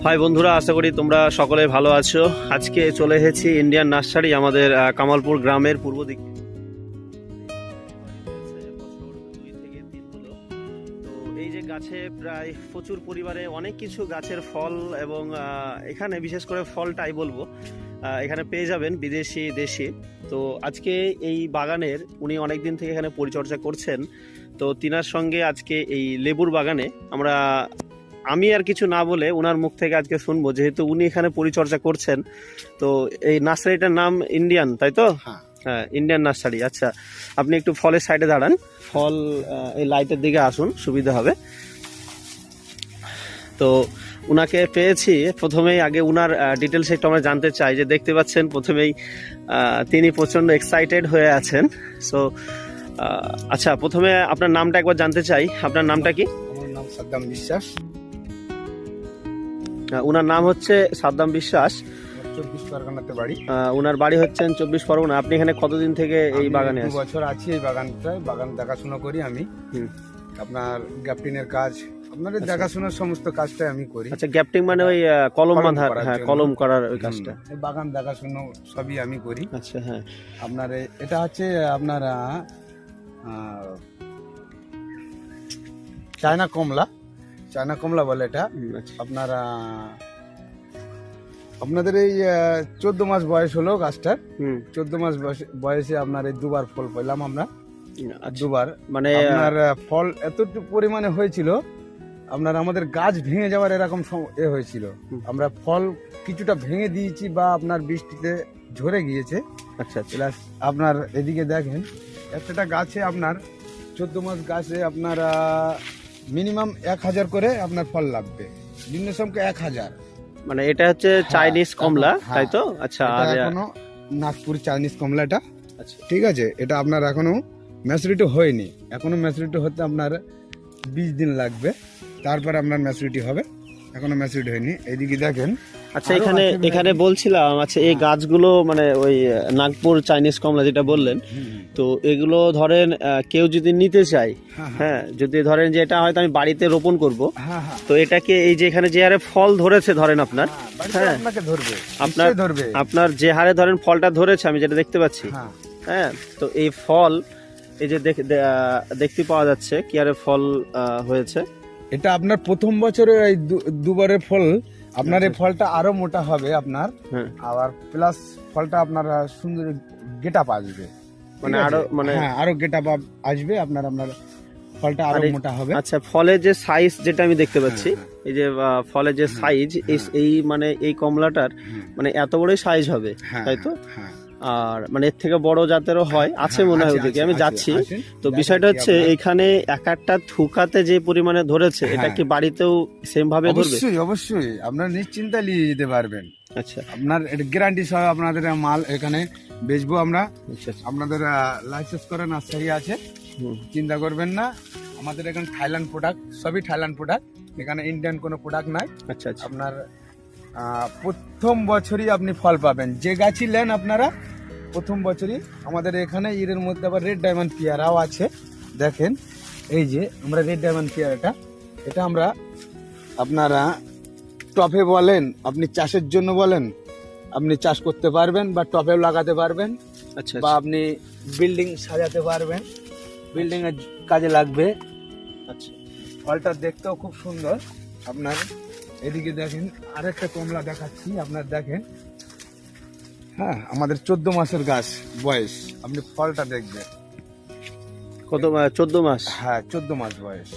High বন্ধুরা, আশা করি তোমরা সকলে ভালো আছো। আজকে চলে এসেছি ইন্ডিয়ান নার্সারি আমাদের কামালপুর গ্রামের পূর্ব দিকে। তো এই যে গাছে প্রায় প্রচুর পরিমাণে অনেক কিছু গাছের ফল এবং এখানে বিশেষ করে ফলটাই বলবো এখানে পেয়ে যাবেন বিদেশি দেশি। তো আজকে এই বাগানের উনি অনেক দিন থেকে এখানে পরিচর্যা করছেন। তো তিনার সঙ্গে আজকে এই লেবুর বাগানে আমি আর কিছু না বলে ওনার মুখ থেকে আজকে শুনবো, যেহেতু উনি এখানে পরিচর্যা করছেন। তো এই নার্সারিটার নাম ইন্ডিয়ান, তাই তো? হ্যাঁ, ইন্ডিয়ান নার্সারি। আচ্ছা, আপনি একটু ফলের সাইডে দাঁড়ান, ফল এই লাইটের দিকে আসুন, সুবিধা হবে। তো উনাকে পেয়েছি, প্রথমেই আগে উনার ডিটেলস একটু আমরা জানতে চাই। যে দেখতে পাচ্ছেন প্রথমেই তিনি প্রচণ্ড এক্সাইটেড হয়ে আছেন। সো আচ্ছা, প্রথমে আপনার নামটা একবার জানতে চাই। আপনার নামটা কি? আমার নাম সাদ্দাম বিশ্বাস। উনার নাম হচ্ছে সাদ্দাম বিশ্বাস। 24 পরগনাতে বাড়ি। উনার বাড়ি হচ্ছেন 24 পরগনা। আপনি এখানে কতদিন থেকে এই বাগানে আছেন? 2 বছর আছি এই বাগানটায়। বাগান দেখাশোনা করি আমি। আপনার গ্যাপটিনের কাজ, আপনাদের দেখাশোনার সমস্ত কাজটাই আমি করি। আচ্ছা, গ্যাপটিং মানে ওই কলম বাঁধা? হ্যাঁ, কলম করার ওই কাজটা। এই বাগান দেখাশোনা সবই আমি করি। আচ্ছা, হ্যাঁ। আপনার এটা হচ্ছে আপনার চায়না কমলা বলে এটা। আপনারা আপনাদের এই 14 মাস বয়স হলো গাছটার। 14 মাস বয়সে আপনার এই দুবার ফল পেলাম আমরা। দুবার মানে আপনার ফল এতটুকু পরিমাণে হয়েছিল, আপনার আমাদের গাছ ভেঙে যাওয়ার এরকম হয়েছিল। আমরা ফল কিছুটা ভেঙে দিয়েছি বা আপনার বৃষ্টিতে ঝরে গিয়েছে। আচ্ছা, প্লাস আপনার এদিকে দেখেন একটা গাছে আপনার 14 মাস গাছে আপনার মিনিমাম 1000 করে আপনার ফল লাগবে। নিম্ন সংখ্যা 1000। মানে এটা হচ্ছে চাইনিজ কমলা, তাই তো? আচ্ছা, আর এখনো নাগপুর চাইনিজ কমলা এটা। আচ্ছা, ঠিক আছে, এটা আপনার এখনো ম্যাচুরিটি হয়নি। এখনো ম্যাচুরিটি হতে আপনার 20 দিন লাগবে, তারপরে আপনার ম্যাচুরিটি হবে। এখনো ম্যাচুরিটি হয়নি। এইদিকে দেখেন। আচ্ছা, এখানে বলছিলাম, আচ্ছা এই গাছগুলো মানে ওই নাগপুর চাইনিজ কমলা যেটা বললেন, তো এগুলো ধরেন কেউ যদি নিতে চায়, হ্যাঁ, যদি ধরেন যে এটা হয়তো আমি বাড়িতে রোপণ করব, তো এটাকে এই যে এখানে যে হারে ফল ধরেছে ধরেন আপনার, হ্যাঁ, আপনার যে হারে ধরেন ফলটা ধরেছে, আমি যেটা দেখতে পাচ্ছি, হ্যাঁ, তো এই ফল এই যে দেখতে পাওয়া যাচ্ছে কি হারে ফল হয়েছে। এটা আপনার প্রথম বছরের এই দুবারের ফল। আপনার এই ফলটা আরো মোটা হবে আপনার, আবার প্লাস ফলটা আপনার সুন্দর গেটআপ আসবে, মানে আরো আরো গেটআপ আসবে আপনার ফলটা আরো মোটা হবে। আচ্ছা, ফলের যে সাইজ যেটা আমি দেখতে পাচ্ছি, এই যে ফলের যে সাইজ, এই মানে এই কমলাটার মানে এত বড়ই সাইজ হবে, তাই তো? আর মানে এর থেকে বড় জাতেরও হয়, আছে মনে হয় ওদিকে, আমি যাচ্ছি। তো বিষয়টা হচ্ছে এখানে এক একটা থুকাতে যে পরিমাণে ধরেছে, এটা কি বাড়িতেও সেম ভাবে ধরবে? অবশ্যই আপনার নিশ্চিন্তে নিয়ে যেতে পারবেন। আচ্ছা, আপনার গ্যারান্টি সহ আপনাদের মাল এখানে বেচবো আমরা। আপনাদের লাইসেন্স করা নার্সারি আছে, চিন্তা করবেন না। আমাদের এখানে থাইল্যান্ড প্রোডাক্ট, সবই থাইল্যান্ড প্রোডাক্ট, এখানে ইন্ডিয়ান কোনো প্রোডাক্ট নাই। আচ্ছা, আপনার প্রথম বছরই আপনি ফল পাবেন। যে গাছই নেন আপনারা প্রথম বছরই। আমাদের এখানে এর মধ্যে আবার রেড ডায়মন্ড পেয়ারাও আছে। দেখেন এই যে আমরা রেড ডায়মন্ড পেয়ারাটা, এটা আমরা আপনারা টপে বলেন, আপনি চাষের জন্য বলেন, আপনি চাষ করতে পারবেন বা টপেও লাগাতে পারবেন। আচ্ছা, বা আপনি বিল্ডিং সাজাতে পারবেন, বিল্ডিং এর কাজে লাগবে। আচ্ছা, ফলটা দেখতেও খুব সুন্দর। আপনার এদিকে দেখেন আরেকটা কমলা দেখাচ্ছি, আপনার দেখেন। হ্যাঁ, আমাদের 14 মাসের গাছ বয়স। আপনি ফলটা দেখবেন কত? 14 মাস? হ্যাঁ, 14 মাস বয়স।